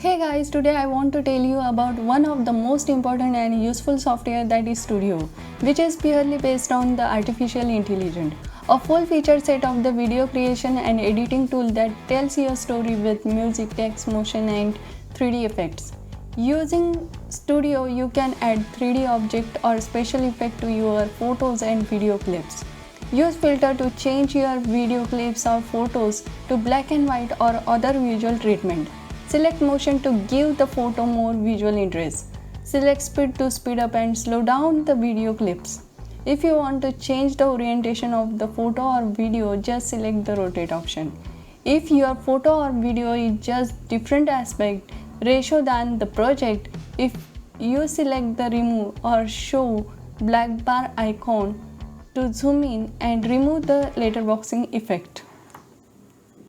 Hey guys, today I want to tell you about one of the most important and useful software, that is Stoodaio, which is purely based on the artificial intelligence. A full feature set of the video creation and editing tool that tells your story with music, text, motion and 3D effects. Using Stoodaio, you can add 3D object or special effect to your photos and video clips. Use filter to change your video clips or photos to black and white or other visual treatment. Select motion to give the photo more visual interest. Select speed to speed up and slow down the video clips. If you want to change the orientation of the photo or video, just select the rotate option. If your photo or video is just different aspect ratio than the project, if you select the remove or show black bar icon to zoom in and remove the letterboxing effect.